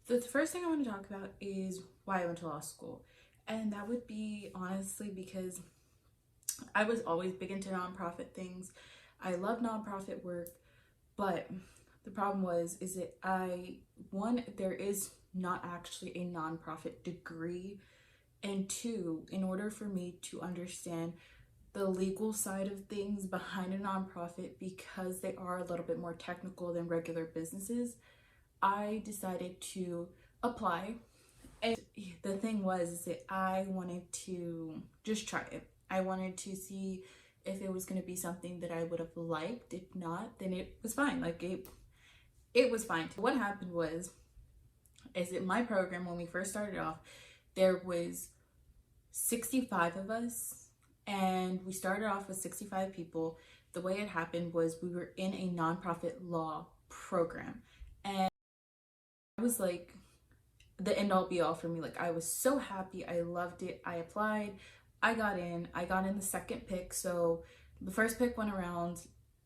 The first thing I want to talk about is why I went to law school. And that would be honestly because I was always big into nonprofit things. I love nonprofit work, but the problem is that there is not actually a nonprofit degree. And two, in order for me to understand the legal side of things behind a nonprofit, because they are a little bit more technical than regular businesses, I decided to apply. And the thing was is that I wanted to just try it. I wanted to see if it was going to be something that I would have liked. If not, then it was fine. It was fine. What happened was is that my program, when we first started off, there was 65 of us, and we started off with 65 people. The way it happened was we were in a nonprofit law program, and I was like the end all be all for me. Like, I was so happy. I loved it. I applied. I got in the second pick. So the first pick went around,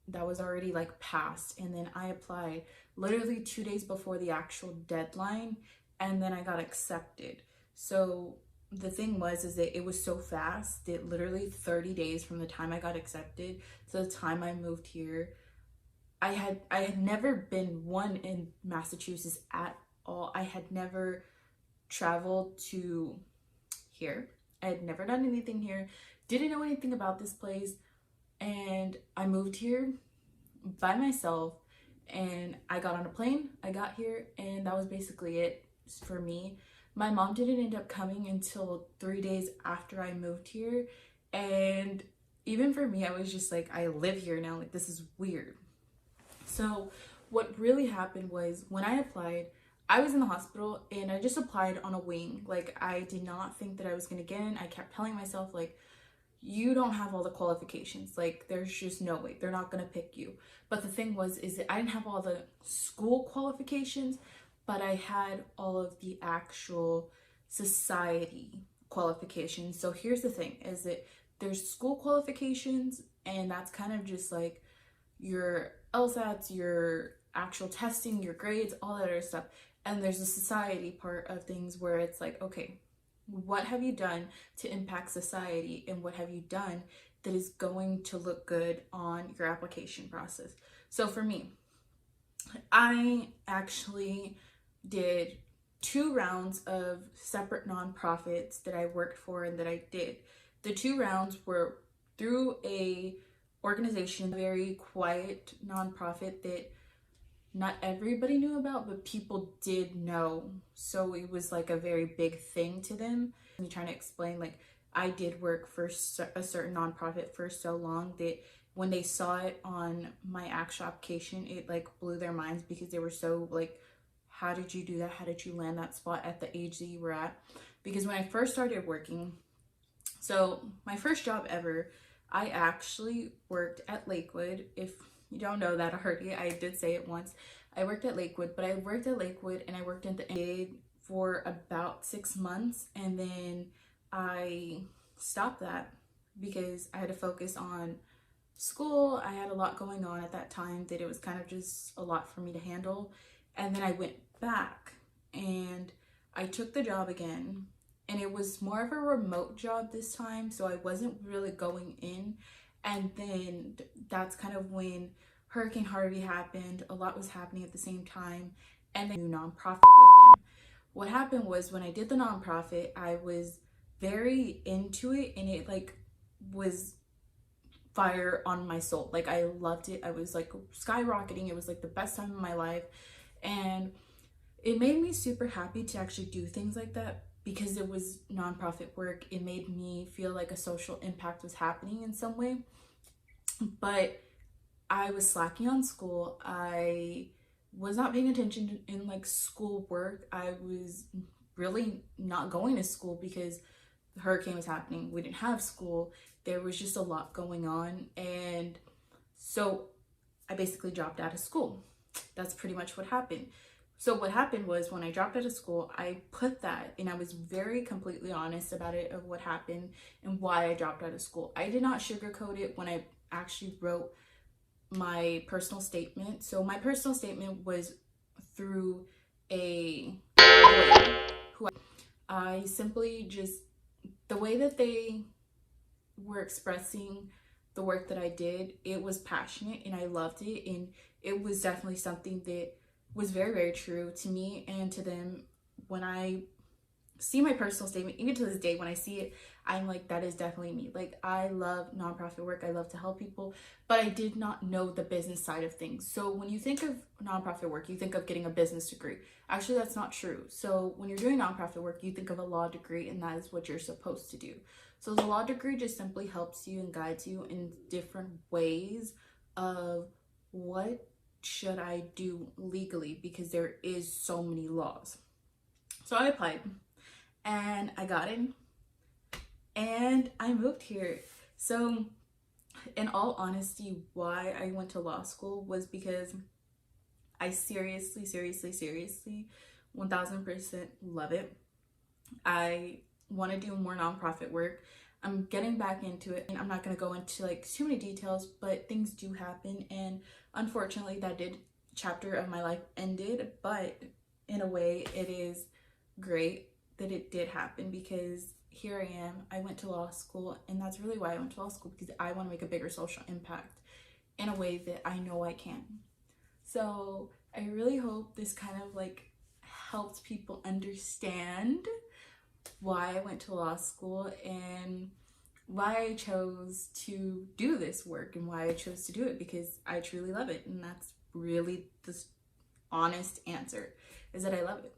that was already like passed, and then I applied literally 2 days before the actual deadline, and then I got accepted. So the thing was is that it was so fast that literally 30 days from the time I got accepted to the time I moved here, I had never been one in Massachusetts at all. I had never traveled to here. I had never done anything here. Didn't know anything about this place, and I moved here by myself, and I got on a plane. I got here, and that was basically it for me. My mom didn't end up coming until 3 days after I moved here, and even for me, I was just like, I live here now, like this is weird. So what really happened was when I applied, I was in the hospital and I just applied on a wing. Like, I did not think that I was going to get in. I kept telling myself, like, you don't have all the qualifications. Like, there's just no way. They're not going to pick you. But the thing was is that I didn't have all the school qualifications, but I had all of the actual society qualifications. So here's the thing is that there's school qualifications, and that's kind of just like your LSATs, your actual testing, your grades, all that other stuff. And there's a society part of things where it's like, okay, what have you done to impact society, and what have you done that is going to look good on your application process? So for me, I actually did 2 rounds of separate nonprofits that I worked for and that I did. The 2 rounds were through a organization, a very quiet nonprofit that not everybody knew about, but people did know. So it was like a very big thing to them. I'm trying to explain, like, I did work for a certain nonprofit for so long that when they saw it on my actual application, it like blew their minds, because they were so like, how did you do that? How did you land that spot at the age that you were at? Because when I first started working, so my first job ever, I actually worked at Lakewood. If you don't know that already, I did say it once. I worked at Lakewood, but I worked at Lakewood and I worked at the aid for about 6 months, and then I stopped that because I had to focus on school. I had a lot going on at that time that it was kind of just a lot for me to handle. And then I went back and I took the job again, and it was more of a remote job this time, so I wasn't really going in. And then that's kind of when Hurricane Harvey happened. A lot was happening at the same time, and then a new nonprofit with them. What happened was when I did the nonprofit, I was very into it, and it like was fire on my soul. Like, I loved it. I was like skyrocketing. It was like the best time of my life, and it made me super happy to actually do things like that, because it was nonprofit work. It made me feel like a social impact was happening in some way. But I was slacking on school. I was not paying attention in like school work. I was really not going to school because the hurricane was happening. We didn't have school. There was just a lot going on. And so I basically dropped out of school. That's pretty much what happened. So what happened was when I dropped out of school, I put that, and I was very completely honest about it, of what happened and why I dropped out of school. I did not sugarcoat it when I actually wrote my personal statement. So my personal statement was through a lawyer who I simply just, the way that they were expressing the work that I did, it was passionate and I loved it. And it was definitely something that was very, very true to me and to them. When I see my personal statement, even to this day, when I see it, I'm like, that is definitely me. Like, I love nonprofit work. I love to help people, but I did not know the business side of things. So when you think of nonprofit work, you think of getting a business degree. Actually, that's not true. So when you're doing nonprofit work, you think of a law degree, and that is what you're supposed to do. So the law degree just simply helps you and guides you in different ways of what should I do legally, because there is so many laws. So I applied and I got in and I moved here. So in all honesty, why I went to law school was because I seriously 1000% love it. I want to do more nonprofit work. I'm getting back into it, and I'm not going to go into like too many details, but things do happen, and unfortunately that chapter of my life ended. But in a way, it is great that it did happen, because here I am. I went to law school, and that's really why I went to law school, because I want to make a bigger social impact in a way that I know I can. So I really hope this kind of like helps people understand why I went to law school and why I chose to do this work and why I chose to do it, because I truly love it. And that's really the honest answer, is that I love it.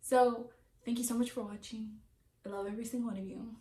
So thank you so much for watching. I love every single one of you.